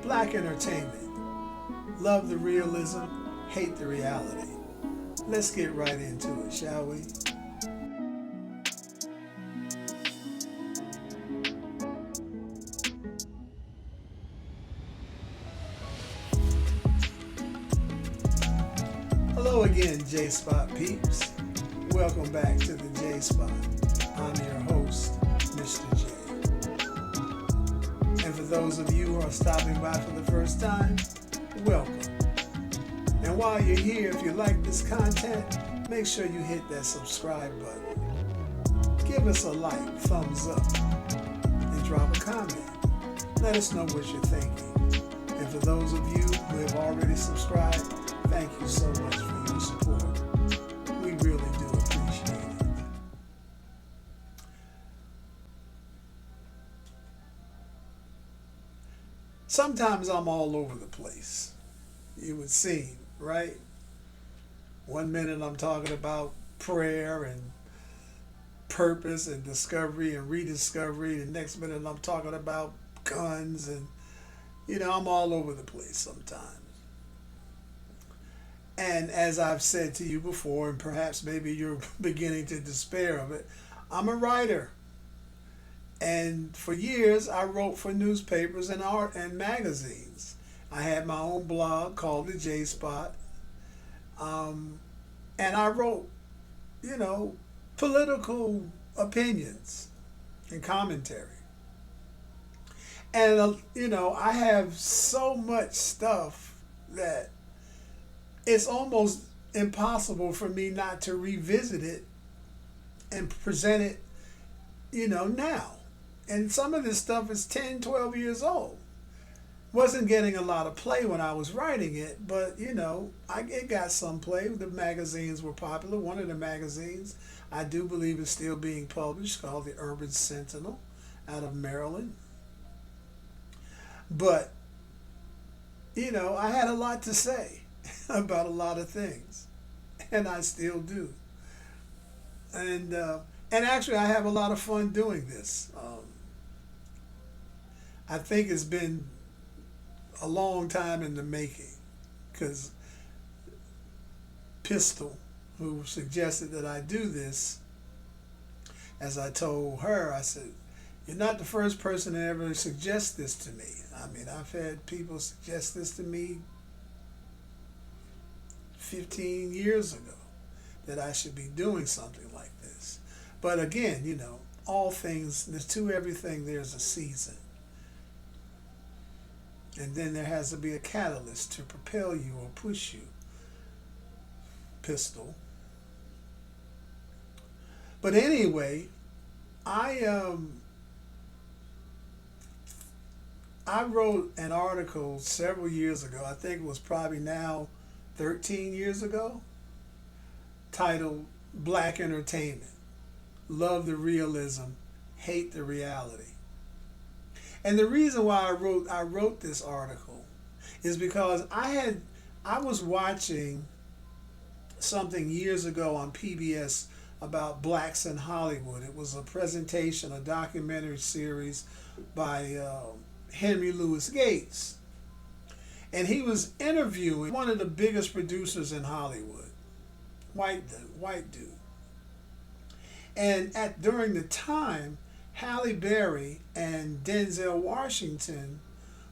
Black entertainment. Love the realism, hate the reality. Let's get right into it, shall we? Hello again, J Spot peeps. Welcome back to the J Spot. I'm your host, Mr. J. And for those of you who are stopping by for the first time, welcome. And while you're here, if you like this content, make sure you hit that subscribe button. Give us a like, thumbs up, and drop a comment. Let us know what you're thinking. And for those of you who have already subscribed, thank you so much for your support. We really do appreciate it. Sometimes I'm all over the place. It would seem, right? One minute I'm talking about prayer and purpose and discovery and rediscovery. The next minute I'm talking about guns and, I'm all over the place sometimes. And as I've said to you before, and perhaps maybe you're beginning to despair of it, I'm a writer. And for years, I wrote for newspapers and art and magazines. I had my own blog called the J Spot. And I wrote, political opinions and commentary. And, I have so much stuff that it's almost impossible for me not to revisit it and present it, now. And some of this stuff is 10, 12 years old. Wasn't getting a lot of play when I was writing it, but, it got some play. The magazines were popular. One of the magazines I do believe is still being published, called the Urban Sentinel out of Maryland. But, I had a lot to say about a lot of things, and I still do. And actually, I have a lot of fun doing this. I think it's been a long time in the making, because Pistol, who suggested that I do this, as I told her, I said, "You're not the first person to ever suggest this to me. I mean, I've had people suggest this to me 15 years ago, that I should be doing something like this." But again, all things, to everything there's a season. And then there has to be a catalyst to propel you or push you. Pistol. But anyway, I wrote an article several years ago. I think it was probably now 13 years ago, titled Black Entertainment. Love the realism, hate the reality. And the reason why I wrote this article is because I was watching something years ago on PBS about blacks in Hollywood. It was a presentation, a documentary series by Henry Louis Gates. And he was interviewing one of the biggest producers in Hollywood, white dude. And during the time, Halle Berry and Denzel Washington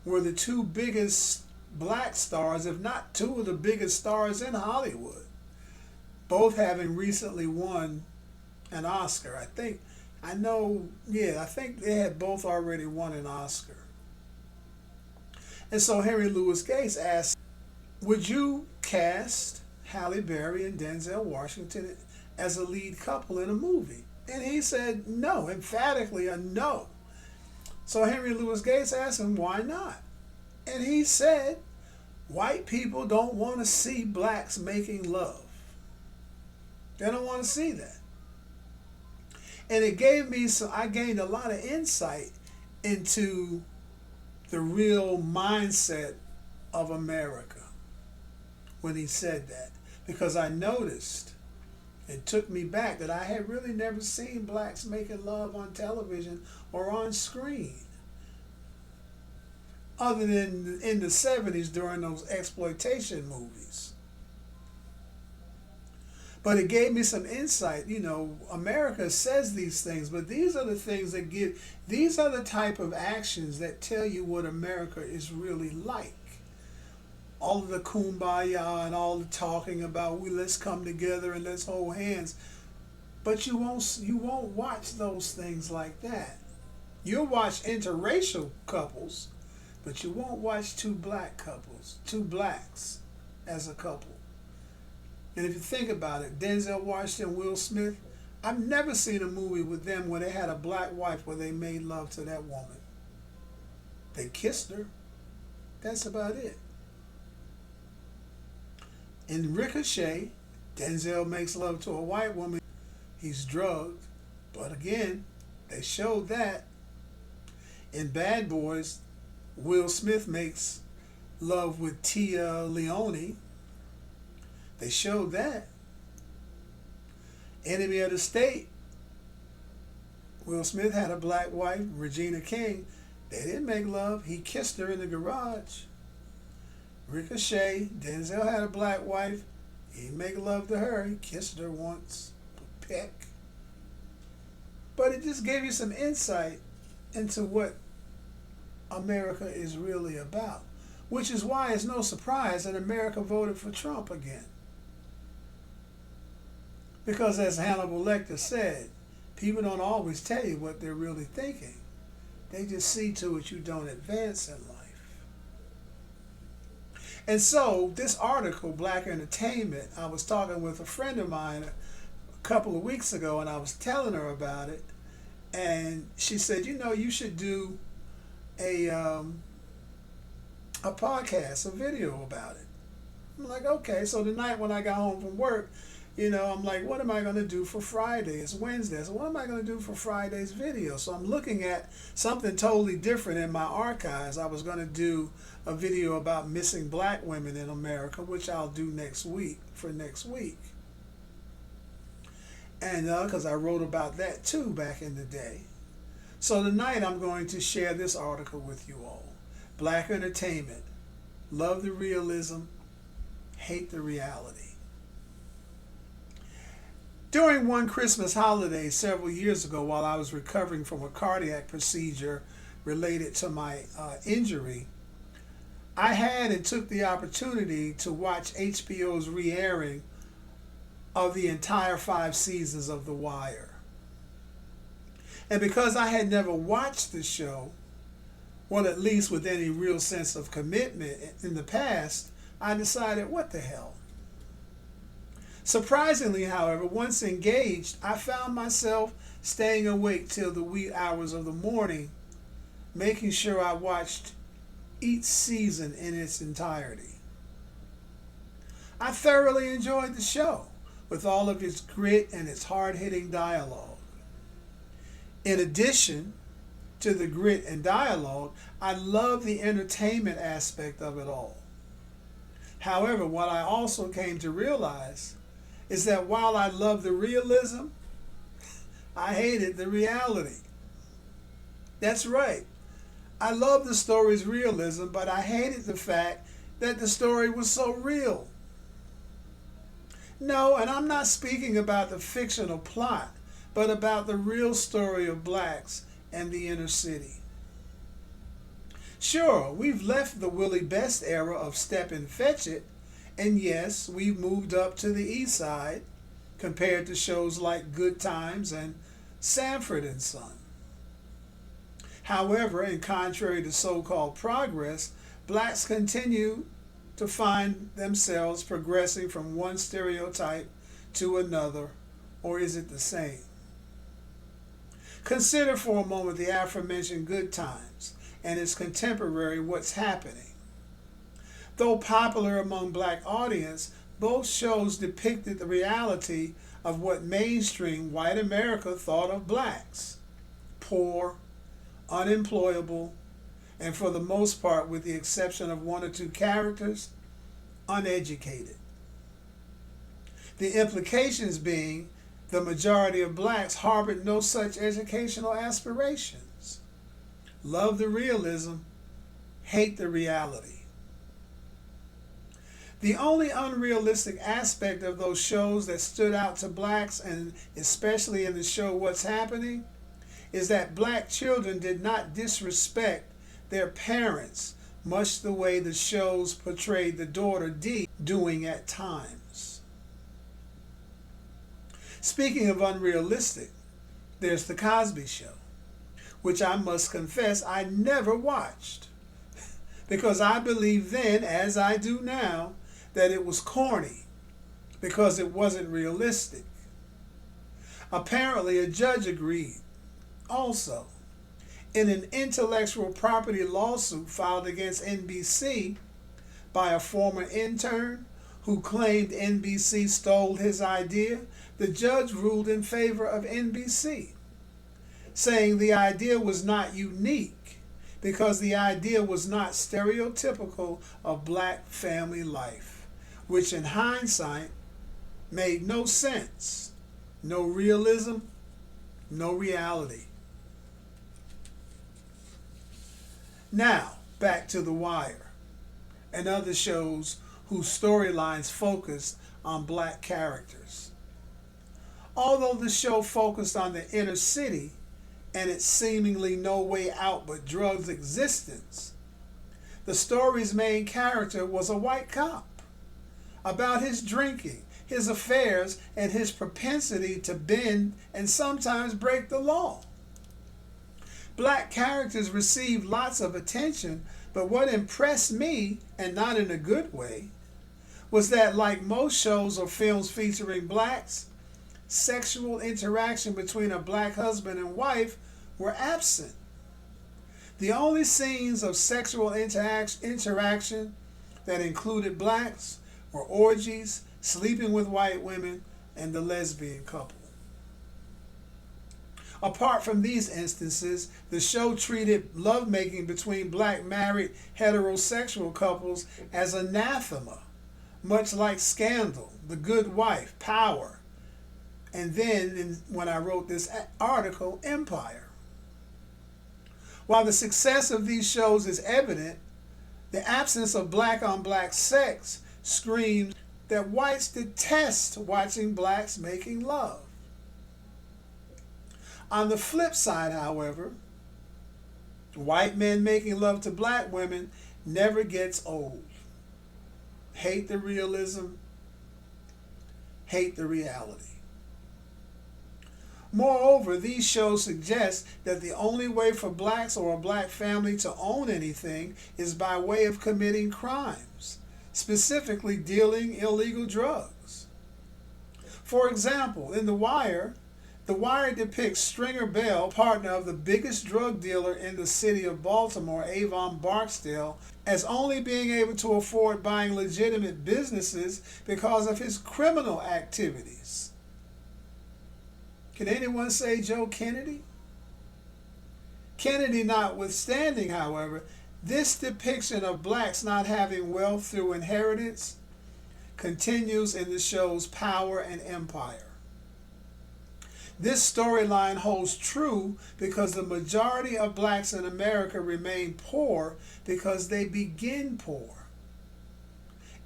were the two biggest black stars, if not two of the biggest stars in Hollywood, both having recently won an Oscar. I think they had both already won an Oscar. And so Henry Louis Gates asked, "Would you cast Halle Berry and Denzel Washington as a lead couple in a movie?" And he said no, emphatically a no. So Henry Louis Gates asked him, "Why not?" And he said, "White people don't want to see blacks making love. They don't want to see that." And it gave me I gained a lot of insight into the real mindset of America when he said that, because I noticed, it took me back, that I had really never seen blacks making love on television or on screen. other than in the 70s during those exploitation movies. But it gave me some insight. You know, America says these things, but these are the things that these are the type of actions that tell you what America is really like. All of the kumbaya and all the talking about let's come together and let's hold hands. But you won't watch those things like that. You'll watch interracial couples, but you won't watch two black couples, two blacks as a couple. And if you think about it, Denzel Washington, Will Smith, I've never seen a movie with them where they had a black wife where they made love to that woman. They kissed her. That's about it. In Ricochet, Denzel makes love to a white woman. He's drugged. But again, they showed that. In Bad Boys, Will Smith makes love with Tia Leone. They showed that. Enemy of the State, Will Smith had a black wife, Regina King. They didn't make love. He kissed her in the garage. Ricochet, Denzel had a black wife. He didn't make love to her. He kissed her once. A peck. But it just gave you some insight into what America is really about. Which is why it's no surprise that America voted for Trump again. Because as Hannibal Lecter said, people don't always tell you what they're really thinking. They just see to it you don't advance in life. And so this article, Black Entertainment, I was talking with a friend of mine a couple of weeks ago and I was telling her about it. And she said, you know, you should do a podcast, a video about it. I'm like, okay. So tonight when I got home from work, you know, I'm like, what am I going to do for Friday? It's Wednesday. So what am I going to do for Friday's video? So I'm looking at something totally different in my archives. I was going to do a video about missing black women in America, which I'll do next week, for next week. And because I wrote about that too back in the day. So tonight I'm going to share this article with you all. Black Entertainment. Love the realism, hate the reality. During one Christmas holiday several years ago, while I was recovering from a cardiac procedure related to my injury, I had and took the opportunity to watch HBO's re-airing of the entire 5 seasons of The Wire. And because I had never watched the show, well, at least with any real sense of commitment in the past, I decided, what the hell? Surprisingly, however, once engaged, I found myself staying awake till the wee hours of the morning, making sure I watched each season in its entirety. I thoroughly enjoyed the show, with all of its grit and its hard-hitting dialogue. In addition to the grit and dialogue, I love the entertainment aspect of it all. However, what I also came to realize is that while I love the realism, I hated the reality. That's right. I love the story's realism, but I hated the fact that the story was so real. No, and I'm not speaking about the fictional plot, but about the real story of blacks and the inner city. Sure, we've left the Willie Best era of Step and Fetch It, and yes, we've moved up to the east side compared to shows like Good Times and Sanford and Son. However, and contrary to so-called progress, blacks continue to find themselves progressing from one stereotype to another, or is it the same? Consider for a moment the aforementioned Good Times and its contemporary What's Happening. Though popular among black audience, both shows depicted the reality of what mainstream white America thought of blacks. Poor, unemployable, and for the most part, with the exception of 1 or 2 characters, uneducated. The implications being the majority of blacks harbored no such educational aspirations. Love the realism, hate the reality. The only unrealistic aspect of those shows that stood out to blacks, and especially in the show What's Happening, is that black children did not disrespect their parents much the way the shows portrayed the daughter Dee doing at times. Speaking of unrealistic, there's The Cosby Show, which I must confess I never watched because I believed then, as I do now, that it was corny because it wasn't realistic. Apparently, a judge agreed also. In an intellectual property lawsuit filed against NBC by a former intern who claimed NBC stole his idea, the judge ruled in favor of NBC, saying the idea was not unique because the idea was not stereotypical of black family life, which in hindsight made no sense, no realism, no reality. Now, back to The Wire and other shows whose storylines focused on black characters. Although the show focused on the inner city and its seemingly no way out but drugs existence, the story's main character was a white cop about his drinking, his affairs, and his propensity to bend and sometimes break the law. Black characters received lots of attention, but what impressed me, and not in a good way, was that like most shows or films featuring blacks, sexual interaction between a black husband and wife were absent. The only scenes of sexual interaction that included blacks were orgies, sleeping with white women, and the lesbian couple. Apart from these instances, the show treated lovemaking between black married heterosexual couples as anathema, much like Scandal, The Good Wife, Power, and then, when I wrote this article, Empire. While the success of these shows is evident, the absence of black-on-black sex screams that whites detest watching blacks making love. On the flip side, however, white men making love to black women never gets old. Hate the realism, hate the reality. Moreover, these shows suggest that the only way for blacks or a black family to own anything is by way of committing crimes, specifically dealing illegal drugs. For example, in The Wire depicts Stringer Bell, partner of the biggest drug dealer in the city of Baltimore, Avon Barksdale, as only being able to afford buying legitimate businesses because of his criminal activities. Can anyone say Joe Kennedy? Kennedy notwithstanding, however, this depiction of blacks not having wealth through inheritance continues in the show's Power and Empire. This storyline holds true because the majority of blacks in America remain poor because they begin poor.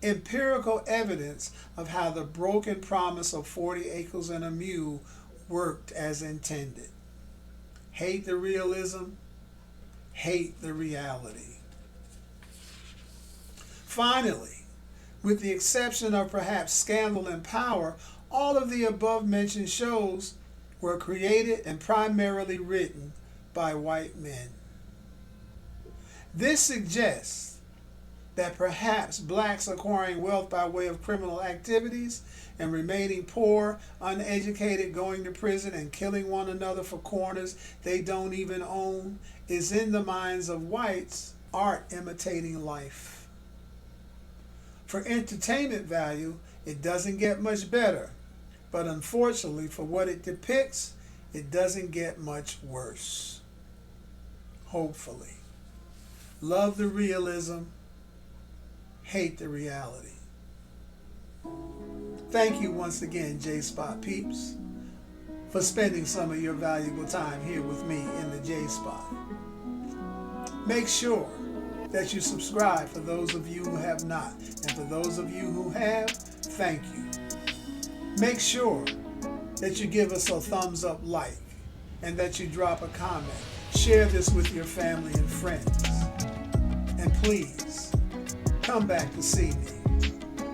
Empirical evidence of how the broken promise of 40 acres and a mule worked as intended. Hate the realism, hate the reality. Finally, with the exception of perhaps Scandal and Power, all of the above mentioned shows were created and primarily written by white men. This suggests that perhaps blacks acquiring wealth by way of criminal activities and remaining poor, uneducated, going to prison, and killing one another for corners they don't even own is in the minds of whites art imitating life. For entertainment value, it doesn't get much better. But unfortunately, for what it depicts, it doesn't get much worse. Hopefully. Love the realism, hate the reality. Thank you once again, J-Spot peeps, for spending some of your valuable time here with me in the J-Spot. Make sure that you subscribe for those of you who have not. And for those of you who have, thank you. Make sure that you give us a thumbs up like and that you drop a comment. Share this with your family and friends. And please, come back to see me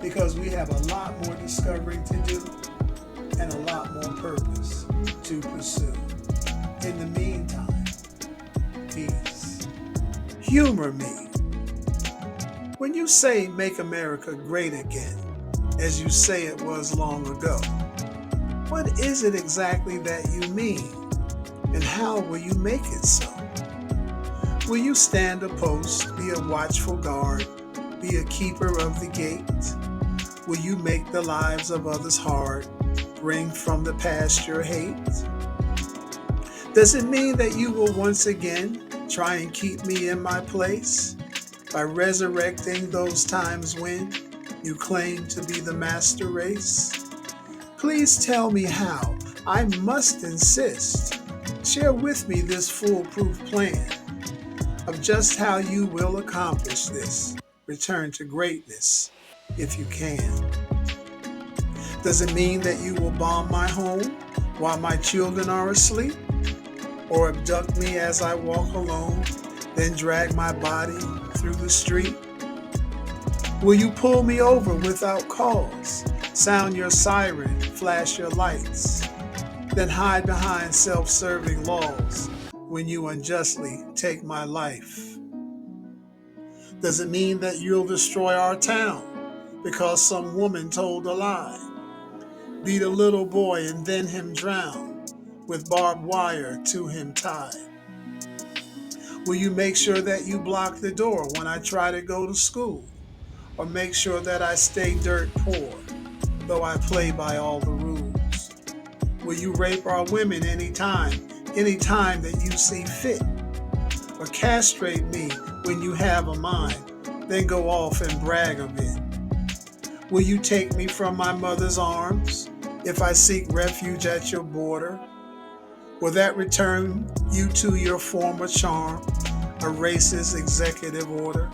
because we have a lot more discovering to do and a lot more purpose to pursue. In the meantime, peace. Humor me. When you say make America great again, as you say it was long ago, what is it exactly that you mean? And how will you make it so? Will you stand a post, be a watchful guard, be a keeper of the gate? Will you make the lives of others hard, bring from the past your hate? Does it mean that you will once again try and keep me in my place by resurrecting those times when you claim to be the master race? Please tell me how. I must insist. Share with me this foolproof plan of just how you will accomplish this. Return to greatness if you can. Does it mean that you will bomb my home while my children are asleep? Or abduct me as I walk alone, then drag my body through the street? Will you pull me over without cause, sound your siren, flash your lights, then hide behind self-serving laws when you unjustly take my life? Does it mean that you'll destroy our town because some woman told a lie? Beat a little boy and then him drown with barbed wire to him tied? Will you make sure that you block the door when I try to go to school? Or make sure that I stay dirt poor, though I play by all the rules? Will you rape our women anytime that you see fit? Or castrate me when you have a mind, then go off and brag a bit? Will you take me from my mother's arms if I seek refuge at your border? Will that return you to your former charm, a racist executive order?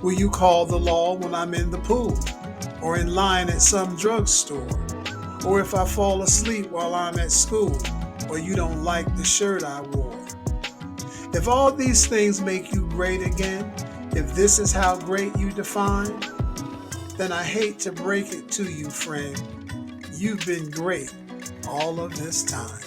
Will you call the law when I'm in the pool or in line at some drugstore? Or if I fall asleep while I'm at school or you don't like the shirt I wore? If all these things make you great again, if this is how great you define, then I hate to break it to you, friend. You've been great all of this time.